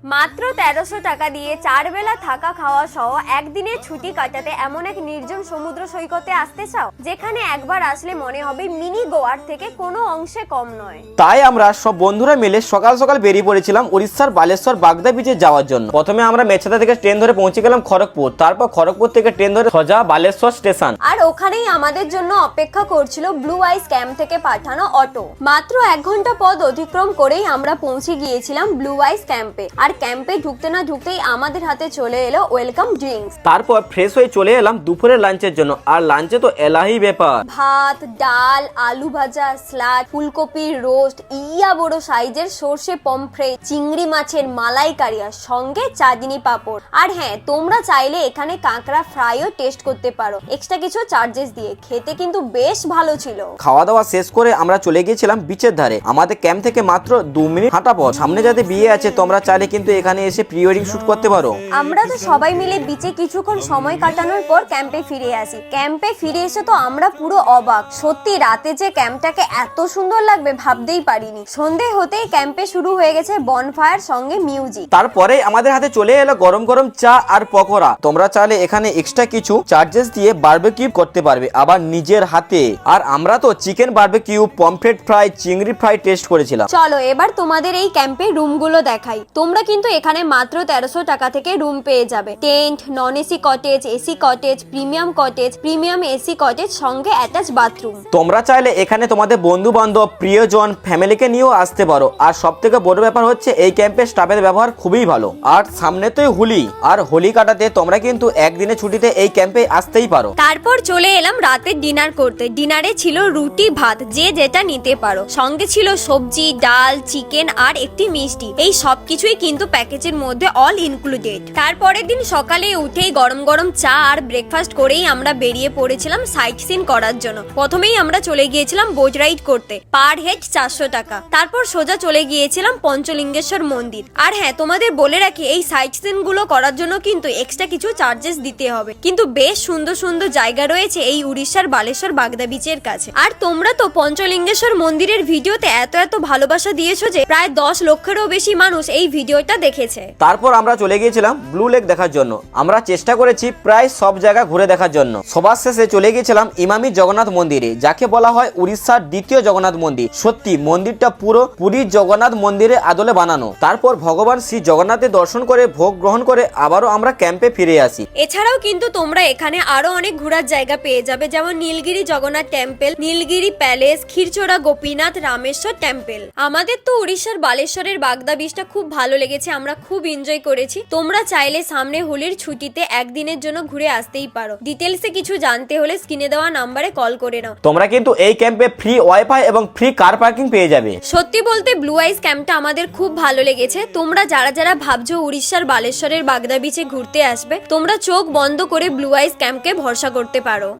মাত্র 1300 টাকা দিয়ে 4 বেলা থাকা খাওয়া সহ একদিনের ছুটি কাটাতে এমন এক নির্জন সমুদ্র সৈকতে আসতে চাও, যেখানে একবার আসলে মনে হবে মিনি গোয়ার থেকে কোনো অংশে কম নয়। তাই আমরা সব বন্ধুরা মিলে সকাল সকাল বেরিয়ে পড়েছিলাম উড়িষ্যার বালেশ্বর বাগদা বিচে যাওয়ার জন্য। প্রথমে আমরা মেছাদা থেকে ট্রেন ধরে পৌঁছে গেলাম খড়গপুর, তারপর খড়গপুর থেকে ট্রেন ধরে সোজা বালেশ্বর স্টেশন। আর ওখানেই আমাদের জন্য অপেক্ষা করছিল ব্লু আইস ক্যাম্প থেকে পাঠানো অটো। মাত্র 1 ঘন্টা পথ অতিক্রম করেই আমরা পৌঁছে গিয়েছিলাম ব্লু আইস ক্যাম্পে। আর ক্যাম্পে ঢুকতে না ঢুকতেই আমাদের হাতে চলে এলো ওয়েলকাম ড্রিঙ্কস। তারপর ফ্রেশ হয়ে চলে এলাম দুপুরের লাঞ্চের জন্য। আর লাঞ্চে তো এলাহি ব্যাপার, ভাত, ডাল, আলু ভাজা, স্যালাড, ফুলকপির রোস্ট, ইয়া বড় সাইজের সর্ষে পমফ্রেট, চিংড়ি মাছের মালাইকারি, সঙ্গে চাটনি পাঁপড়। আর হ্যাঁ, তোমরা চাইলে এখানে কাঁকড়া ফ্রাইও টেস্ট করতে পারো এক্সট্রা কিছু চার্জেস দিয়ে। খেতে কিন্তু বেশ ভালো ছিল। খাওয়া দাওয়া শেষ করে আমরা চলে গিয়েছিলাম বিচের ধারে। আমাদের ক্যাম্প থেকে মাত্র 2 মিনিট হাঁটা পথ। সামনে যাতে বিয়ে আছে, তোমরা চাইলে কিন্তু এখানে এসে প্রি ওয়েডিং শুট করতে পারো। আমরা তো সবাই মিলে বিচে কিছুক্ষণ সময় কাটানোর পর ক্যাম্পে ফিরে আসি। ক্যাম্পে ফিরে এসে তো আমরা পুরো অবাক। সত্যি রাতে যে ক্যাম্পটাকে এত সুন্দর লাগবে ভাবতেই পারিনি। সন্ধে হতেই ক্যাম্পে শুরু হয়ে গেছে বনফায়ার সঙ্গে মিউজিক। তারপরে আমাদের হাতে চলে এলো গরম গরম চা আর পকোড়া। তোমরা চাইলে এখানে এক্সট্রা কিছু চার্জেস দিয়ে বারবিকিউ করতে পারবে আবার নিজের হাতে। আর আমরা তো চিকেন বারবিকিউ, পমফ্রেট ফ্রাই, চিংড়ি ফ্রাই টেস্ট করেছিলাম। চলো এবার তোমাদের এই ক্যাম্পে রুমগুলো দেখাই। তোমরা কিন্তু এখানে মাত্র 1300 টাকা থেকে রুম পেয়ে যাবে। Tent, non AC cottage, AC cottage, premium cottage, premium AC cottage সঙ্গে অ্যাটাচ বাথরুম। তোমরা চাইলে এখানে তোমাদের বন্ধু বান্ধব, প্রিয়জন, ফ্যামিলিকে নিয়েও আসতে পারো। আর সব থেকে বড় ব্যাপার হচ্ছে এই ক্যাম্পে স্টাফের ব্যবহার খুবই ভালো। আর সামনে তো হোলি, আর হোলি কাটাতে তোমরা কিন্তু একদিনের ছুটিতে এই ক্যাম্পে আসতেই পারো। তারপর চলে এলাম রাতের ডিনার করতে। ডিনারে ছিল রুটি ভাত, যে যেটা নিতে পারো। সঙ্গে ছিল সবজি, ডাল, চিকেন আর একটি মিষ্টি। এই সবকিছুই কিন্তু প্যাকেজের মধ্যে অল ইনক্লুডেড। তারপরের দিন সকালে উঠেই গরম গরম চা আর ব্রেকফাস্ট করেই আমরা বেরিয়ে পড়েছিলাম সাইট সিন করার জন্য। প্রথমেই আমরা চলে গিয়েছিলাম বোট রাইড করতে, পার হেড 400 টাকা। তারপর সোজা চলে গিয়েছিলাম পঞ্চলিঙ্গেশ্বর মন্দির। আর হ্যাঁ, তোমাদের বলে রাখি এই সাইট সিন গুলো করার জন্য কিন্তু এক্সট্রা কিছু চার্জেস দিতে হবে। কিন্তু বেশ সুন্দর সুন্দর জায়গা রয়েছে এই উড়িষ্যার বালেশ্বর বাগদা বিচের কাছে। আর তোমরা তো পঞ্চলিঙ্গেশ্বর মন্দিরের ভিডিওতে এত এত ভালোবাসা দিয়েছো যে প্রায় 10 লক্ষেরও বেশি মানুষ এই ভিডিওটা দেখেছে। তারপর আমরা চলে গিয়েছিলাম ব্লু লেক দেখার জন্য। আমরা চেষ্টা করেছি প্রায় সব জায়গা ঘুরে দেখার জন্য। সবার শেষে চলে গিয়েছিলাম ইমামি জগন্নাথ মন্দিরে, যাকে বলা হয় উড়িষ্যার দ্বিতীয় জগন্নাথ মন্দির। সত্যি মন্দিরটা পুরো পুরীর জগন্নাথ মন্দিরের আদলে বানানো। তারপর ভগবান শ্রী জগন্নাথের দর্শন করে ভোগ গ্রহণ করে আবারও আমরা ক্যাম্পে ফিরে আসি। এছাড়াও কিন্তু তোমরা এখানে আরো অনেক ঘোরার জায়গা পেয়ে যাবে, যেমন Nilgiri Jagannath temple, Nilgiri palace, Khirachora Gopinath, Rameshwar temple. আমাদের তো উড়িষ্যার বালেশ্বরের বাগদা বিচটা খুব ভালো লেগেছে, আমরা খুব এনজয় করেছি। তোমরা চাইলে সামনে হোলির ছুটিতে একদিনের জন্য ঘুরে আসতেই পারো। ডিটেলসে কিছু জানতে হলে স্ক্রিনে দেওয়া নাম্বারে কল করে নাও। তোমরা কিন্তু এই ক্যাম্পে ফ্রি ওয়াইফাই এবং ফ্রি কার পার্কিং পেয়ে যাবে। সত্যি বলতে ব্লু আইস ক্যাম্পটা আমাদের খুব ভালো লেগেছে। তোমরা যারা যারা ভাবছো উড়িষ্যার বালেশ্বরের বাগদা বিচে ঘুরতে আসবে, তোমরা চোখ বন্ধ করে ব্লু আইস ক্যাম্পকে ভরসা করতে পারো।